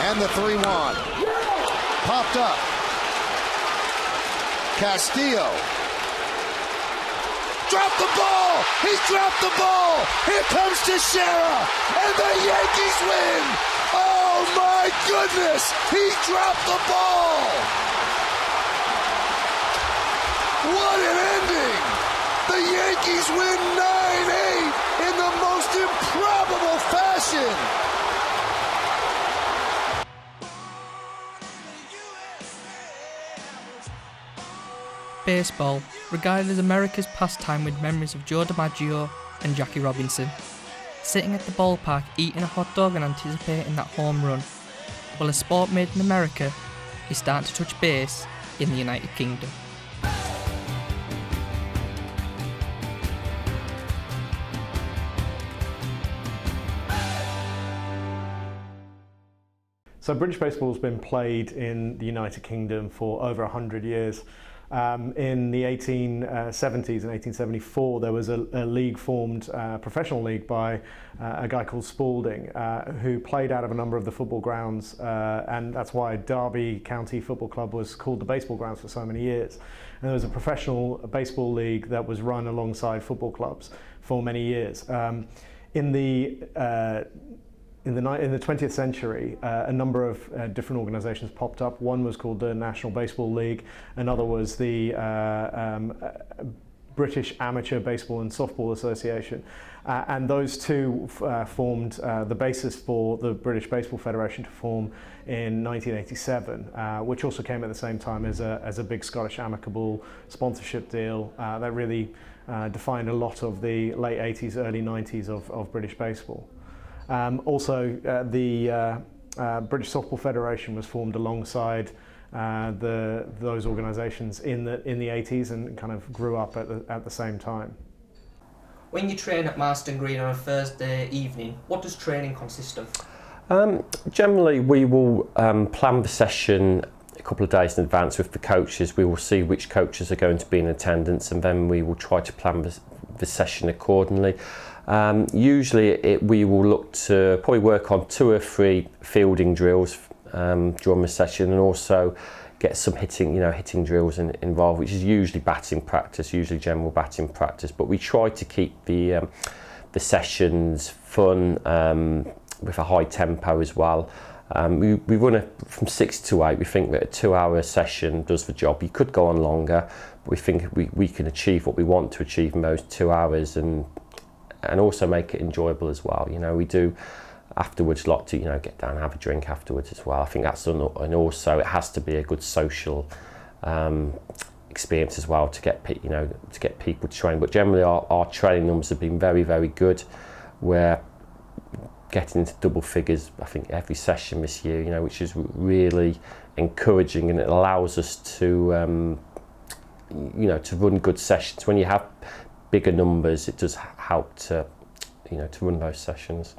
And the 3-1. Popped up. Castillo. Dropped the ball! He dropped the ball! Here comes Teixeira! And the Yankees win! Oh my goodness! He dropped the ball! What an ending! The Yankees win 9-8 in the most improbable fashion! Baseball, regarded as America's pastime with memories of Joe DiMaggio and Jackie Robinson. Sitting at the ballpark eating a hot dog and anticipating that home run. Well, a sport made in America is starting to touch base in the United Kingdom. So British baseball has been played in the United Kingdom for over 100 years. In the 1870s, in 1874, there was a league formed, professional league by a guy called Spalding, who played out of a number of the football grounds, and that's why Derby County Football Club was called the baseball grounds for so many years. And there was a professional baseball league that was run alongside football clubs for many years. In the 20th century, a number of different organisations popped up. One was called the National Baseball League, another was the British Amateur Baseball and Softball Association, and those two formed the basis for the British Baseball Federation to form in 1987, which also came at the same time as a big Scottish amicable sponsorship deal that really defined a lot of the late 80s, early 90s of British baseball. Also, the British Softball Federation was formed alongside those organisations in the 80s and kind of grew up at the same time. When you train at Marston Green on a Thursday evening, what does training consist of? Generally, we will plan the session a couple of days in advance with the coaches. We will see which coaches are going to be in attendance, and then we will try to plan the session accordingly. Usually we will look to probably work on 2 or 3 fielding drills during the session, and also get some hitting drills involved, which is usually batting practice, usually general batting practice. But we try to keep the sessions fun with a high tempo as well. We run it from 6 to 8. We think that a 2-hour session does the job. You could go on longer, but we think we can achieve what we want to achieve in those 2 hours, and also make it enjoyable as well. We do afterwards like to get down and have a drink afterwards as well. I think that's, and also it has to be a good social experience as well to get people to train. But generally our training numbers have been very, very good. We're getting into double figures, I think, every session this year, which is really encouraging, and it allows us to to run good sessions. When you have bigger numbers, it does help to run those sessions.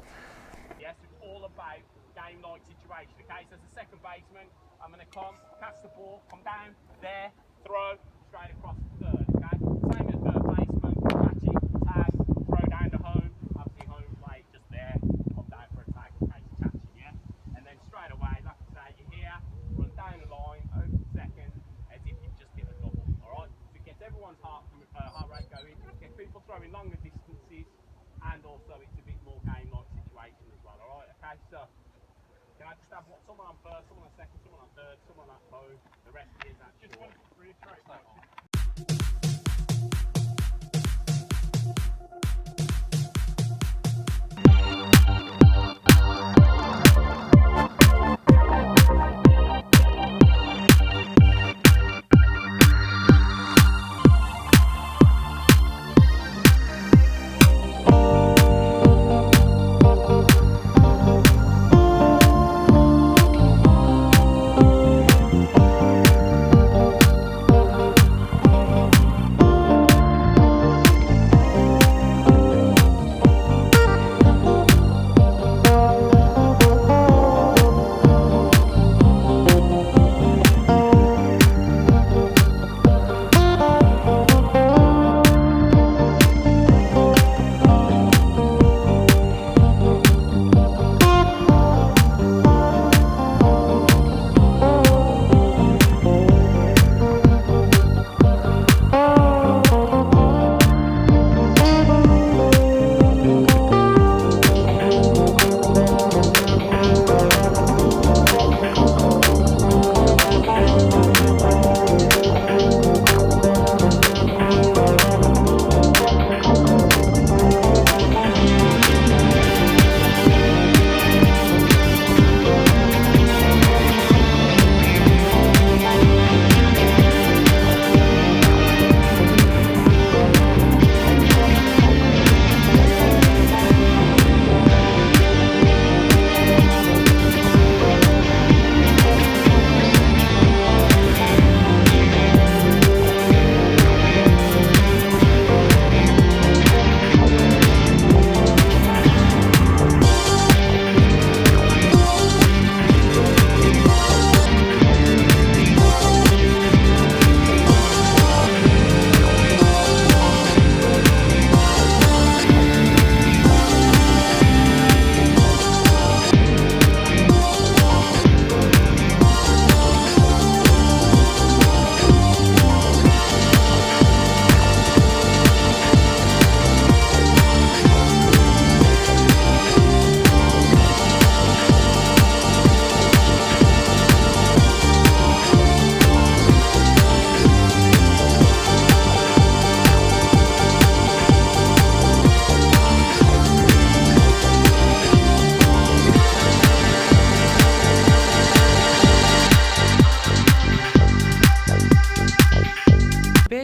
Yes, it's all about game-like situation. Okay, so as a second baseman, I'm going to come, catch the ball, come down, there, throw, straight across the third. Okay, same as third baseman, catching, tag, throw down to home. Obviously home plate just there, come down for a tag in case you're catching, yeah. And then straight away, like I say, you're here, run down the line, over the second, as if you've just hit a double. All right, so it gets everyone's heart rate going, get people throwing longer distances, and also it's a bit more game-like situation as well. All right, okay, so can I just have someone on first, someone on second, someone on third, someone at home, the rest is that. Just want to reiterate that.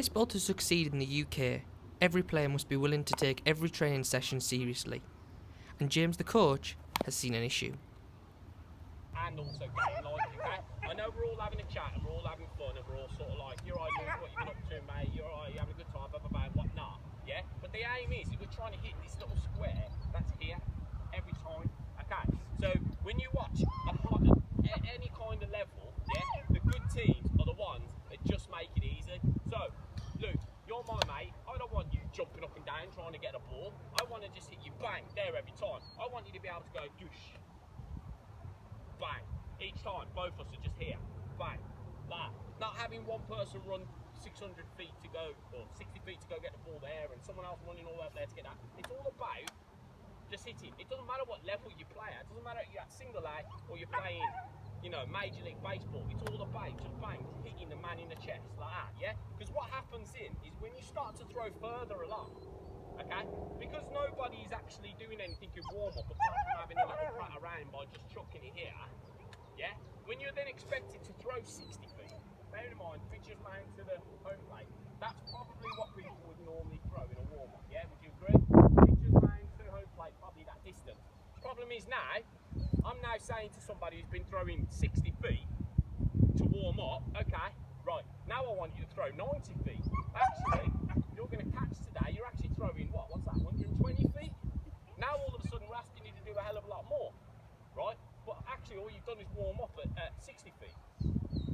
baseball to succeed in the UK, every player must be willing to take every training session seriously. And James, the coach, has seen an issue. And also getting like, okay? I know we're all having a chat and we're all having fun and we're all sort of like, you're right, Luke, what you been up to, mate? You're right, you're having a good time, blah, blah, blah, and whatnot. Yeah? But the aim is we're trying to hit this little square that's here every time. Okay? So when you watch any kind of level, yeah, the good teams are the ones that just make it easy. So, Luke, you're my mate. I don't want you jumping up and down trying to get a ball. I want to just hit you bang there every time. I want you to be able to go douche. Bang. Each time, both of us are just here. Bang. That. Not having one person run 600 feet to go, or 60 feet to go get the ball there, and someone else running all out there to get that. It's all about just hitting. It doesn't matter what level you play at. It doesn't matter if you're at single A or you're playing, Major League Baseball. It's all about just bang, hitting the man in the chest like that, yeah? Because what happens is when you start to throw further along, okay? Because nobody is actually doing anything in warm-up apart from having a little pat around by just chucking it here, yeah? When you're then expected to throw 60 feet, bear in mind, pitcher's mound to the home plate, that's probably what people would normally throw in a warm-up, yeah? Would you agree? Pitcher's mound to the home plate, probably that distance. Problem is now, I'm now saying to somebody who's been throwing 60 feet to warm up, okay, right, now I want you to throw 90 feet. Actually, you're going to catch today, you're actually throwing what's that, 120 feet? Now all of a sudden we're asking you to do a hell of a lot more, right? But actually all you've done is warm up at 60 feet.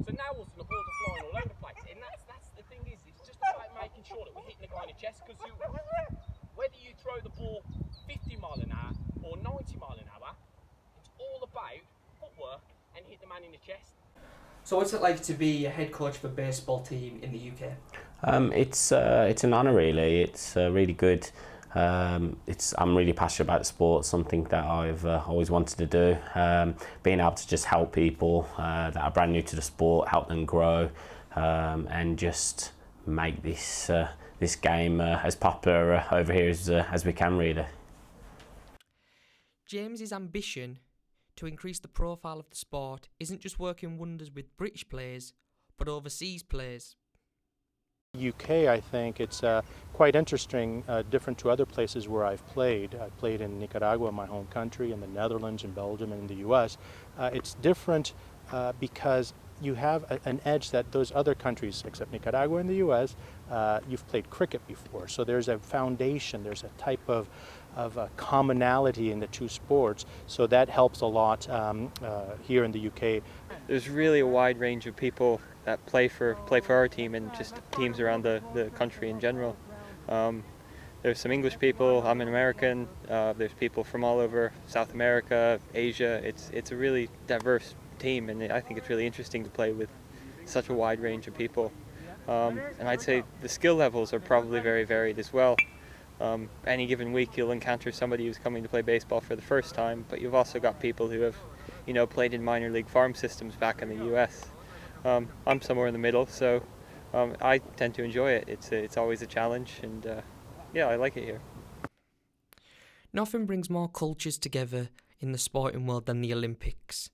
So now all of a sudden the balls are flying all over the place. And that's the thing is, it's just about making sure that we're hitting the guy in the chest, because whether you throw the ball 50 mile an hour or 90 mile an hour, it's all about footwork and hit the man in the chest. So what's it like to be a head coach for a baseball team in the UK? It's an honour really. It's really good. I'm really passionate about sport, something that I've always wanted to do. Being able to just help people that are brand new to the sport, help them grow, and just make this game as popular over here as we can really. James's ambition to increase the profile of the sport isn't just working wonders with British players, but overseas players. UK, I think it's quite interesting, different to other places where I've played. I played in Nicaragua, my home country, in the Netherlands, in Belgium, and in the US. It's different because you have an edge that those other countries, except Nicaragua and the US, you've played cricket before. So there's a foundation, there's a type of commonality in the two sports. So that helps a lot here in the UK. There's really a wide range of people that play for our team and just teams around the country in general. There's some English people, I'm an American, there's people from all over South America, Asia. It's a really diverse team, and I think it's really interesting to play with such a wide range of people. And I'd say the skill levels are probably very varied as well. Any given week you'll encounter somebody who's coming to play baseball for the first time, but you've also got people who have played in minor league farm systems back in the US. I'm somewhere in the middle, so I tend to enjoy it. It's always a challenge, and yeah, I like it here. Nothing brings more cultures together in the sporting world than the Olympics,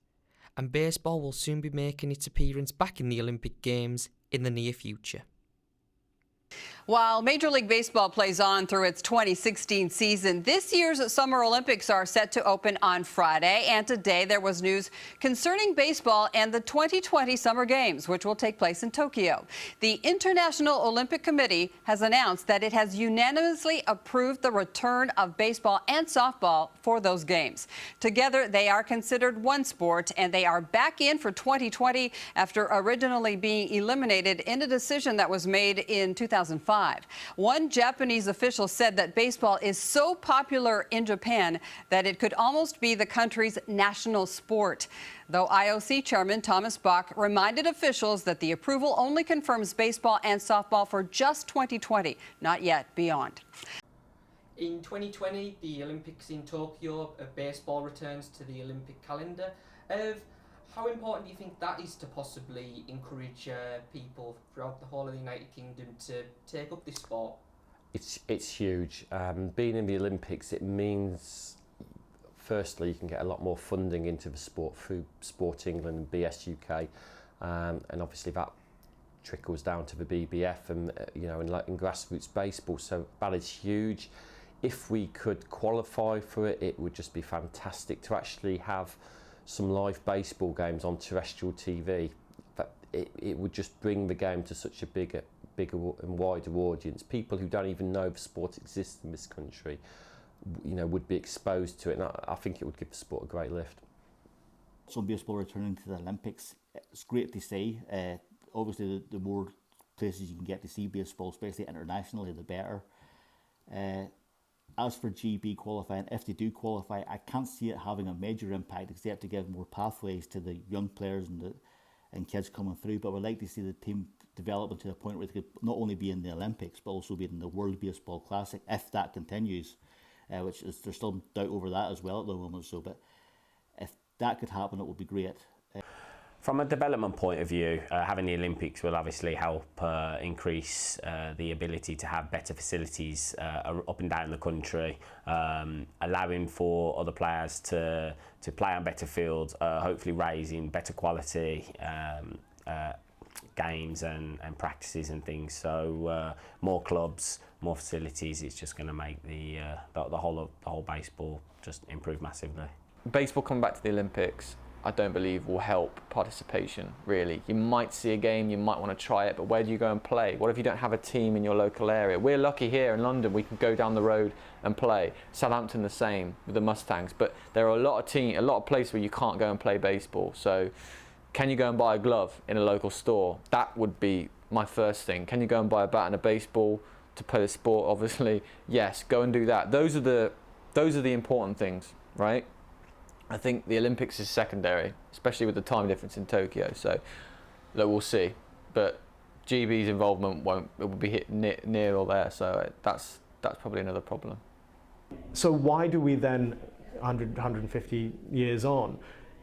and baseball will soon be making its appearance back in the Olympic Games in the near future. While Major League Baseball plays on through its 2016 season, this year's Summer Olympics are set to open on Friday. And today there was news concerning baseball and the 2020 Summer Games, which will take place in Tokyo. The International Olympic Committee has announced that it has unanimously approved the return of baseball and softball for those games. Together, they are considered one sport, and they are back in for 2020 after originally being eliminated in a decision that was made in 2005. One Japanese official said that baseball is so popular in Japan that it could almost be the country's national sport. Though IOC Chairman Thomas Bach reminded officials that the approval only confirms baseball and softball for just 2020, not yet beyond. In 2020, the Olympics in Tokyo, baseball returns to the Olympic calendar. How important do you think that is to possibly encourage people throughout the whole of the United Kingdom to take up this sport? It's huge. Being in the Olympics, it means firstly you can get a lot more funding into the sport through Sport England and BS UK, and obviously that trickles down to the BBF and in grassroots baseball. So that is huge. If we could qualify for it, it would just be fantastic to actually have some live baseball games on terrestrial TV. But it would just bring the game to such a bigger and wider audience. People who don't even know the sport exists in this country, would be exposed to it, and I think it would give the sport a great lift. Some baseball returning to the Olympics, it's great to see. Obviously, the more places you can get to see baseball, especially internationally, the better. As for GB qualifying, if they do qualify, I can't see it having a major impact except to give more pathways to the young players and kids coming through. But we'd like to see the team developing to a point where they could not only be in the Olympics but also be in the World Baseball Classic if that continues, which is there's still doubt over that as well at the moment. So, but if that could happen, it would be great. From a development point of view, having the Olympics will obviously help increase the ability to have better facilities up and down the country, allowing for other players to play on better fields, hopefully raising better quality games and practices and things. So more clubs, more facilities, it's just going to make the whole baseball just improve massively. Baseball coming back to the Olympics, I don't believe will help participation, really. You might see a game, you might want to try it, but where do you go and play? What if you don't have a team in your local area? We're lucky here in London, we can go down the road and play. Southampton the same with the Mustangs, but there are a lot of places where you can't go and play baseball. So can you go and buy a glove in a local store? That would be my first thing. Can you go and buy a bat and a baseball to play the sport? Obviously, yes, go and do that. Those are the important things, right? I think the Olympics is secondary, especially with the time difference in Tokyo. So, look, we'll see. But GB's involvement will be hit near or there. So that's probably another problem. So why do we then, 150 years on,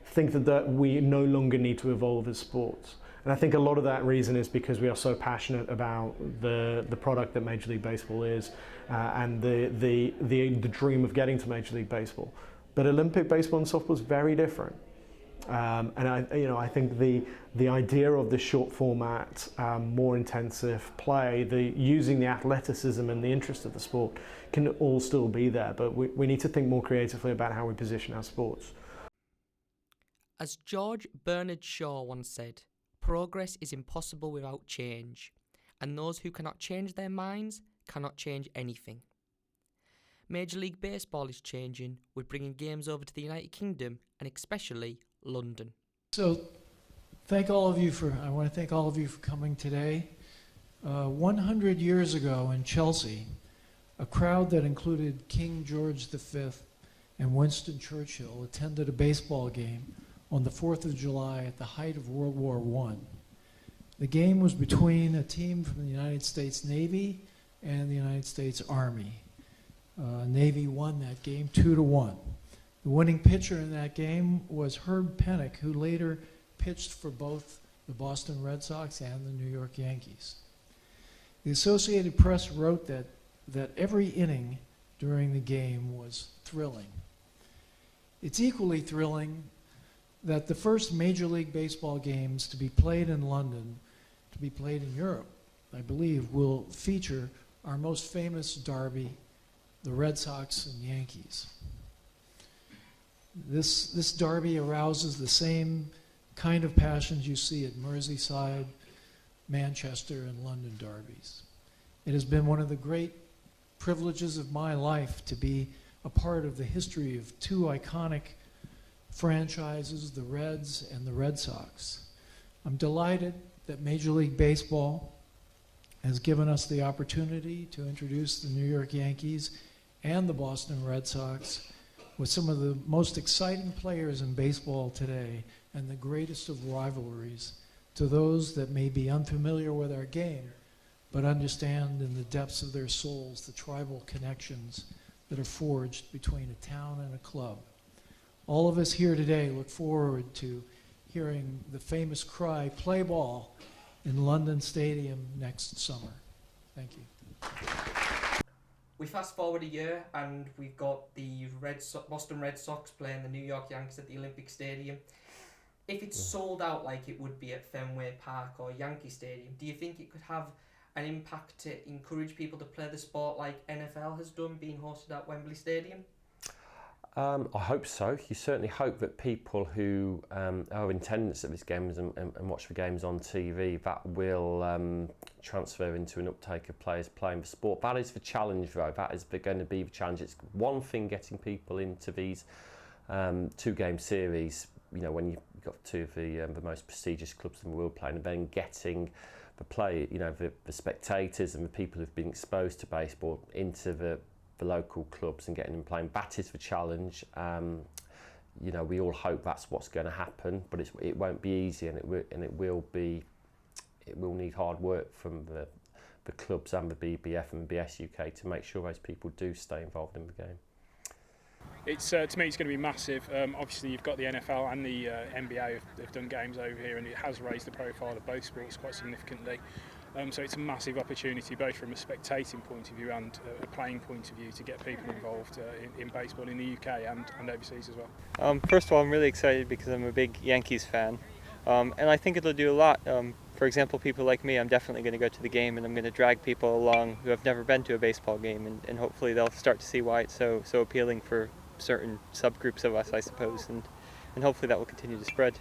think that we no longer need to evolve as sports? And I think a lot of that reason is because we are so passionate about the product that Major League Baseball is, and the dream of getting to Major League Baseball. But Olympic baseball and softball is very different, and I think the idea of the short format, more intensive play, using the athleticism and the interest of the sport can all still be there. But we need to think more creatively about how we position our sports. As George Bernard Shaw once said, progress is impossible without change, and those who cannot change their minds cannot change anything. Major League Baseball is changing with bringing games over to the United Kingdom and especially London. So, I want to thank all of you for coming today. 100 years ago in Chelsea, a crowd that included King George V and Winston Churchill attended a baseball game on the 4th of July at the height of World War I. The game was between a team from the United States Navy and the United States Army. Navy won that game 2-1. The winning pitcher in that game was Herb Pennock, who later pitched for both the Boston Red Sox and the New York Yankees. The Associated Press wrote that every inning during the game was thrilling. It's equally thrilling that the first Major League Baseball games to be played in London, to be played in Europe, I believe, will feature our most famous derby, the Red Sox and Yankees. This derby arouses the same kind of passions you see at Merseyside, Manchester, and London derbies. It has been one of the great privileges of my life to be a part of the history of two iconic franchises, the Reds and the Red Sox. I'm delighted that Major League Baseball has given us the opportunity to introduce the New York Yankees and the Boston Red Sox with some of the most exciting players in baseball today and the greatest of rivalries to those that may be unfamiliar with our game, but understand in the depths of their souls the tribal connections that are forged between a town and a club. All of us here today look forward to hearing the famous cry, "Play ball," in London Stadium next summer. Thank you. We fast forward a year and we've got the Boston Red Sox playing the New York Yankees at the Olympic Stadium. if it's sold out like it would be at Fenway Park or Yankee Stadium, do you think it could have an impact to encourage people to play the sport like NFL has done, being hosted at Wembley Stadium? I hope so. You certainly hope that people who are in attendance at these games and watch the games on TV, that will transfer into an uptake of players playing the sport. That is the challenge, though. That is going to be the challenge. It's one thing getting people into these two-game series, you know, when you've got two of the most prestigious clubs in the world playing, and then getting the play, you know, the spectators and the people who've been exposed to baseball into the local clubs and getting them playing. That is the challenge. You know, we all hope that's what's going to happen, but it won't be easy, and it will need hard work from the clubs and the BBF and BS UK to make sure those people do stay involved in the game. It's to me, it's going to be massive. Obviously, you've got the NFL and the NBA have done games over here, and it has raised the profile of both sports quite significantly. So it's a massive opportunity, both from a spectating point of view and a playing point of view, to get people involved in baseball in the UK and overseas as well. First of all, I'm really excited because I'm a big Yankees fan, and I think it'll do a lot. For example, people like me, I'm definitely going to go to the game, and I'm going to drag people along who have never been to a baseball game, and hopefully they'll start to see why it's so appealing for certain subgroups of us, I suppose, and hopefully that will continue to spread.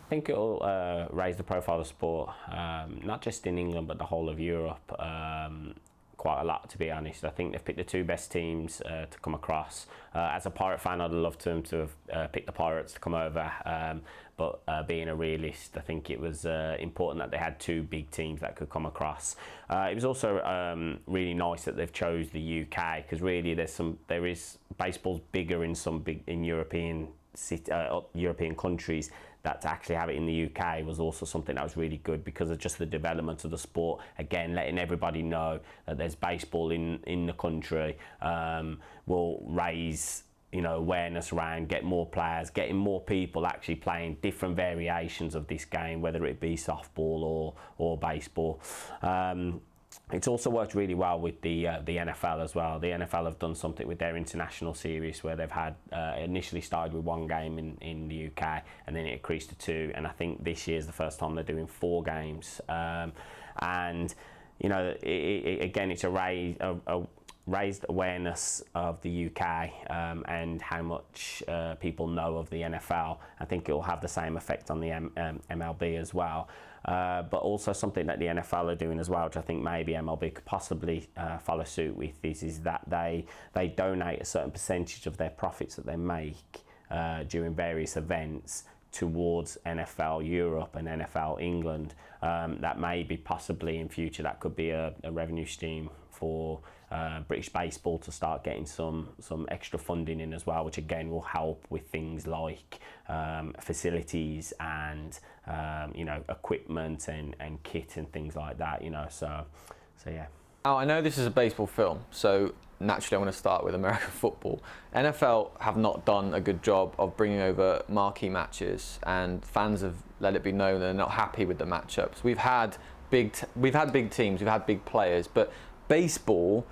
I think it'll raise the profile of sport, not just in England but the whole of Europe, quite a lot, to be honest. I think they've picked the two best teams to come across. As a Pirate fan, I'd love them to have picked the Pirates to come over, but being a realist, I think it was important that they had two big teams that could come across. It was also really nice that they've chose the UK, because really baseball's bigger in some in European countries. That to actually have it in the UK was also something that was really good, because of just the development of the sport. Again, letting everybody know that there's baseball in the country will raise, you know, awareness around, get more players, getting more people actually playing different variations of this game, whether it be softball or baseball. It's also worked really well with the NFL as well. The NFL have done something with their international series where they've had initially started with one game in the UK, and then it increased to two. And I think this year is the first time they're doing 4 games. And you know, again, it's a raised awareness of the UK and how much people know of the NFL. I think it will have the same effect on the MLB as well. But also something that the NFL are doing as well, which I think maybe MLB could possibly follow suit with, is that they donate a certain percentage of their profits that they make during various events towards NFL Europe and NFL England. That may be possibly in future, that could be a revenue stream for British baseball to start getting some extra funding in as well, which again will help with things like facilities and you know, equipment and kit and things like that, you know, so yeah. Now, I know this is a baseball film, so naturally I want to start with American football. NFL have not done a good job of bringing over marquee matches, and fans have let it be known they're not happy with the matchups. We've had big teams, we've had big players, but baseball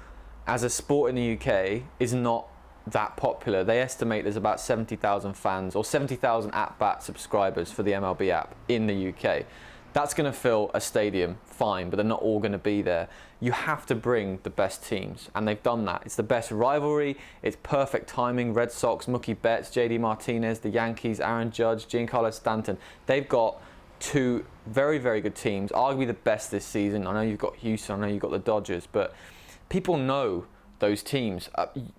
as a sport in the UK is not that popular. They estimate there's about 70,000 fans or 70,000 at-bat subscribers for the MLB app in the UK. That's going to fill a stadium, fine, but they're not all going to be there. You have to bring the best teams, and they've done that. It's the best rivalry, it's perfect timing. Red Sox, Mookie Betts, JD Martinez, the Yankees, Aaron Judge, Giancarlo Stanton. They've got 2 very, very good teams, arguably the best this season. I know you've got Houston, I know you've got the Dodgers, but people know those teams.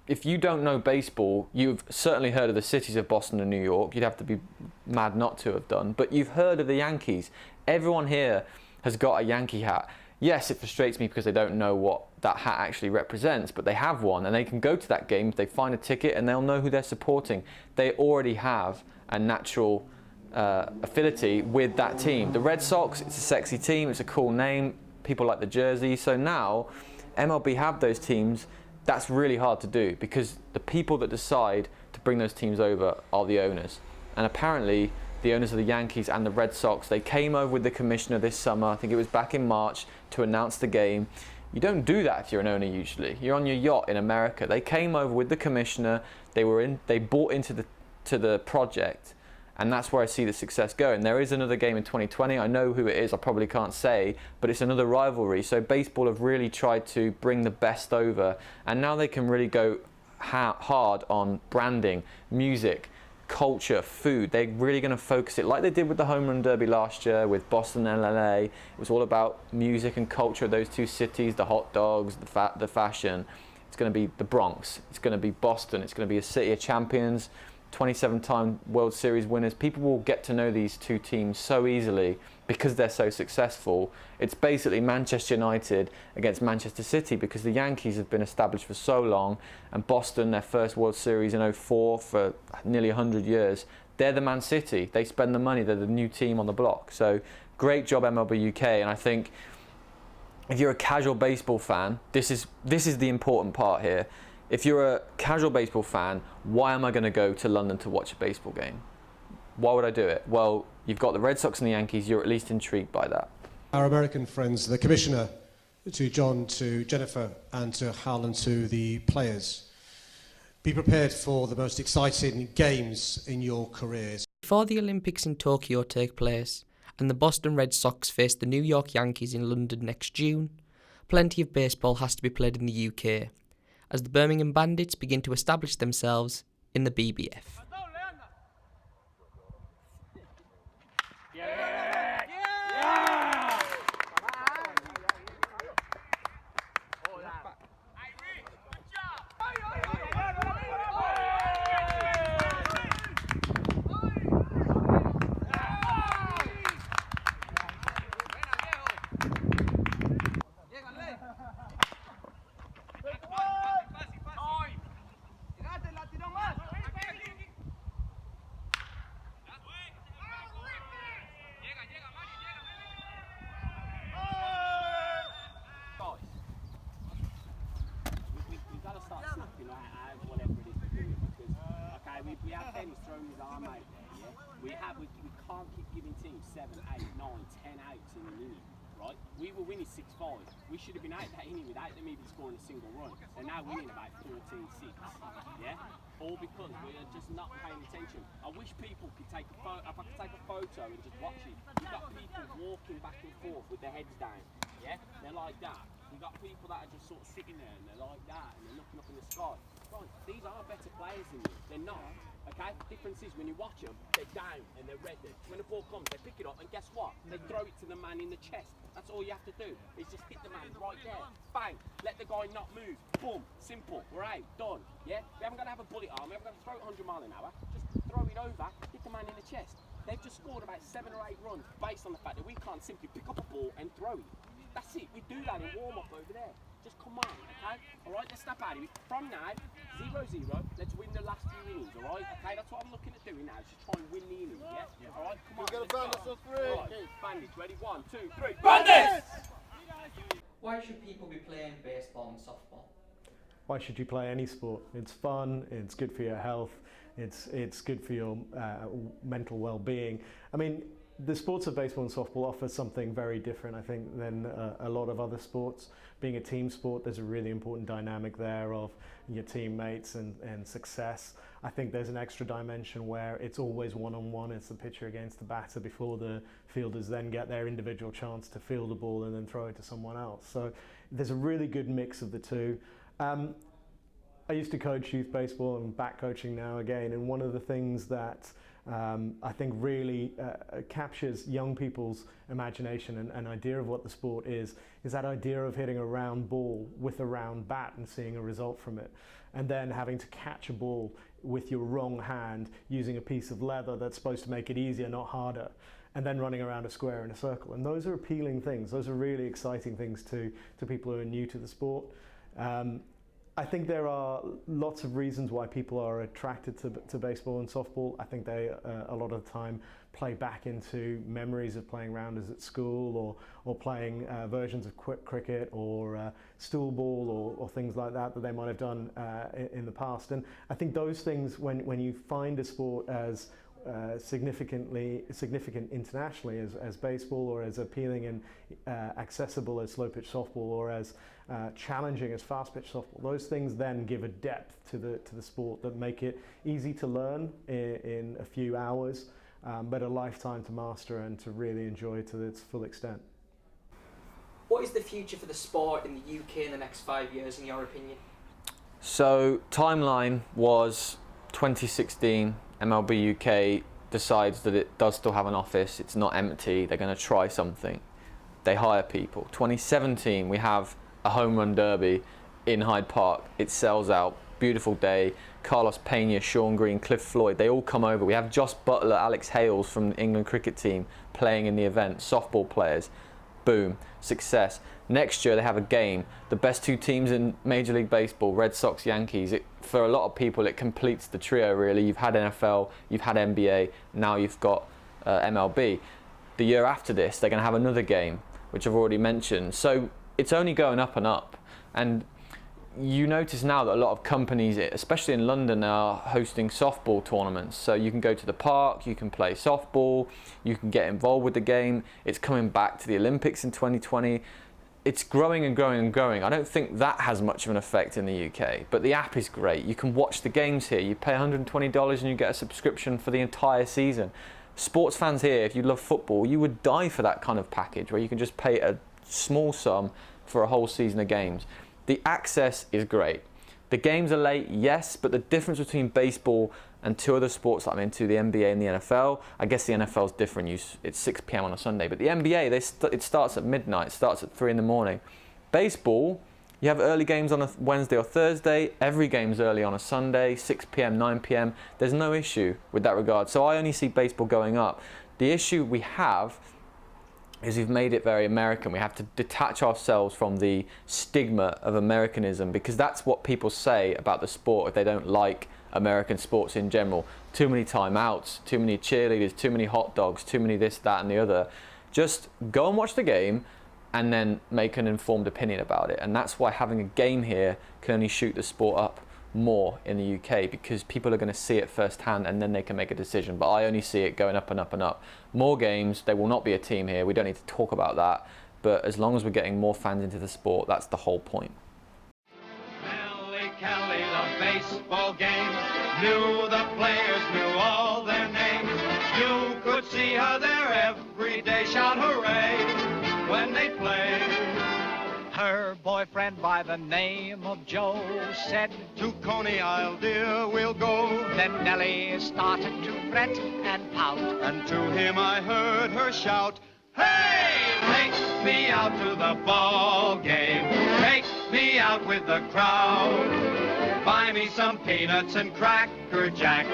If you don't know baseball, you've certainly heard of the cities of Boston and New York. You'd have to be mad not to have done, but you've heard of the Yankees. Everyone here has got a Yankee hat. Yes, it frustrates me because they don't know what that hat actually represents, but they have one, and they can go to that game if they find a ticket and they'll know who they're supporting. They already have a natural affinity with that team. The Red Sox, it's a sexy team, it's a cool name, people like the jersey. So now MLB have those teams. That's really hard to do because the people that decide to bring those teams over are the owners. And apparently the owners of the Yankees and the Red Sox, they came over with the commissioner this summer, I think it was back in March, to announce the game. You don't do that if you're an owner usually. You're on your yacht in America. They came over with the commissioner, they bought into the project, And that's where I see the success going. There is another game in 2020. I know who it is. I probably can't say, but it's another rivalry. So baseball have really tried to bring the best over, and now they can really go hard on branding, music, culture, food. They're really going to focus it like they did with the Home Run Derby last year with Boston and LA. It was all about music and culture of those two cities, the hot dogs, the fashion. It's going to be the Bronx. It's going to be Boston. It's going to be a city of champions, 27-time World Series winners. People will get to know these two teams so easily because they're so successful. It's basically Manchester United against Manchester City because the Yankees have been established for so long, and Boston, their first World Series in 2004 for nearly 100 years. They're the Man City. They spend the money. They're the new team on the block. So great job MLB UK, and I think if you're a casual baseball fan, this is the important part here. If you're a casual baseball fan, why am I going to go to London to watch a baseball game? Why would I do it? Well, you've got the Red Sox and the Yankees. You're at least intrigued by that. Our American friends, the Commissioner, to John, to Jennifer, and to Hal, and to the players, be prepared for the most exciting games in your careers. Before the Olympics in Tokyo take place, and the Boston Red Sox face the New York Yankees in London next June, plenty of baseball has to be played in the UK, as the Birmingham Bandits begin to establish themselves in the BBF. We have Dennis throwing his arm out there, yeah? We can't keep giving teams 7, 8, 9, 10 outs in an inning, right? We were winning 6-5. We should have been out that inning without them even scoring a single run. And now we're winning about 14-6, yeah? All because we're just not paying attention. I wish people could take a photo, if I could take a photo and just watch it. We've got people walking back and forth with their heads down, yeah? They're like that. We've got people that are just sort of sitting there and they're like that and they're looking up in the sky. Right, these are better players than you. They're not. Okay? The difference is when you watch them, they're down and they're ready. When the ball comes, they pick it up and guess what? They throw it to the man in the chest. That's all you have to do. Is just hit the man right there. Bang. Let the guy not move. Boom. Simple. We're out. Done. Yeah? We haven't got to have a bullet arm. We haven't got to throw it 100 miles an hour. Just throw it over, hit the man in the chest. They've just scored about 7 or 8 runs based on the fact that we can't simply pick up a ball and throw it. That's it. We do that in warm-up over there. Just come on, okay? All right, let's snap out of it. From now, 0-0, let's win the last few innings, all right? Okay, that's what I'm looking at doing now, is just try and win the innings, yeah? All right, come on, let's go. All right, Bandits, ready? 1, 2, 3, Bandits! Why should people be playing baseball and softball? Why should you play any sport? It's fun, it's good for your health, it's good for your mental well-being. I mean, the sports of baseball and softball offer something very different, I think, than a lot of other sports. Being a team sport, there's a really important dynamic there of your teammates and success. I think there's an extra dimension where it's always one-on-one. It's the pitcher against the batter before the fielders then get their individual chance to field the ball and then throw it to someone else. So there's a really good mix of the two. I used to coach youth baseball and back coaching now again, and one of the things that I think really captures young people's imagination and an idea of what the sport is that idea of hitting a round ball with a round bat and seeing a result from it, and then having to catch a ball with your wrong hand using a piece of leather that's supposed to make it easier, not harder, and then running around a square in a circle. And those are appealing things. Those are really exciting things to people who are new to the sport. I think there are lots of reasons why people are attracted to baseball and softball. I think they, a lot of the time, play back into memories of playing rounders at school or playing versions of cricket or stool ball or things like that they might have done in the past. And I think those things, when you find a sport as significant internationally as baseball, or as appealing and accessible as slow pitch softball, or as challenging as fast pitch softball, those things then give a depth to the sport that make it easy to learn in a few hours, but a lifetime to master and to really enjoy to its full extent. What is the future for the sport in the UK in the next 5 years, in your opinion? So timeline was 2016, MLB UK decides that it does still have an office, it's not empty, they're going to try something. They hire people. 2017, we have a home run derby in Hyde Park. It sells out, beautiful day. Carlos Pena, Sean Green, Cliff Floyd, they all come over. We have Josh Butler, Alex Hales from the England cricket team playing in the event, softball players. Boom, success. Next year they have a game. The best two teams in Major League Baseball, Red Sox, Yankees. For a lot of people, it completes the trio really. You've had NFL, you've had NBA, now you've got MLB. The year after this, they're going to have another game, which I've already mentioned. So it's only going up and up. And you notice now that a lot of companies, especially in London, are hosting softball tournaments. So you can go to the park, you can play softball, you can get involved with the game. It's coming back to the Olympics in 2020. It's growing and growing and growing. I don't think that has much of an effect in the UK, but the app is great. You can watch the games here. You pay $120 and you get a subscription for the entire season. Sports fans here, if you love football, you would die for that kind of package where you can just pay a small sum for a whole season of games. The access is great. The games are late, yes, but the difference between baseball and two other sports that I'm into, the NBA and the NFL, I guess the NFL is different. It's 6 p.m. on a Sunday, but the NBA, it starts at midnight, it starts at 3 in the morning. Baseball, you have early games on a Wednesday or Thursday, every game's early on a Sunday, 6 p.m., 9 p.m. There's no issue with that regard. So I only see baseball going up. The issue we have is we've made it very American. We have to detach ourselves from the stigma of Americanism, because that's what people say about the sport if they don't like American sports in general. Too many timeouts, too many cheerleaders, too many hot dogs, too many this, that and the other. Just go and watch the game and then make an informed opinion about it. And that's why having a game here can only shoot the sport up more in the UK, because people are going to see it firsthand and then they can make a decision. But I only see it going up and up and up. More games, there will not be a team here. We don't need to talk about that. But as long as we're getting more fans into the sport, that's the whole point. Kelly loved baseball games, knew the players, knew all their names. You could see her there every day, shout hooray when they played. Her boyfriend by the name of Joe said, "To Coney Isle, dear, we'll go." Then Nellie started to fret and pout, and to him I heard her shout, "Hey, take me out to the ball game. Take me out with the crowd. Buy me some peanuts and Cracker Jack.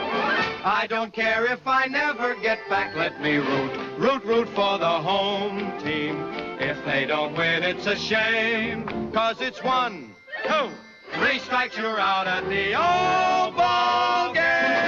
I don't care if I never get back. Let me root for the home team. If they don't win, it's a shame. 'Cause it's 1, 2, 3 strikes, you're out at the old ball game."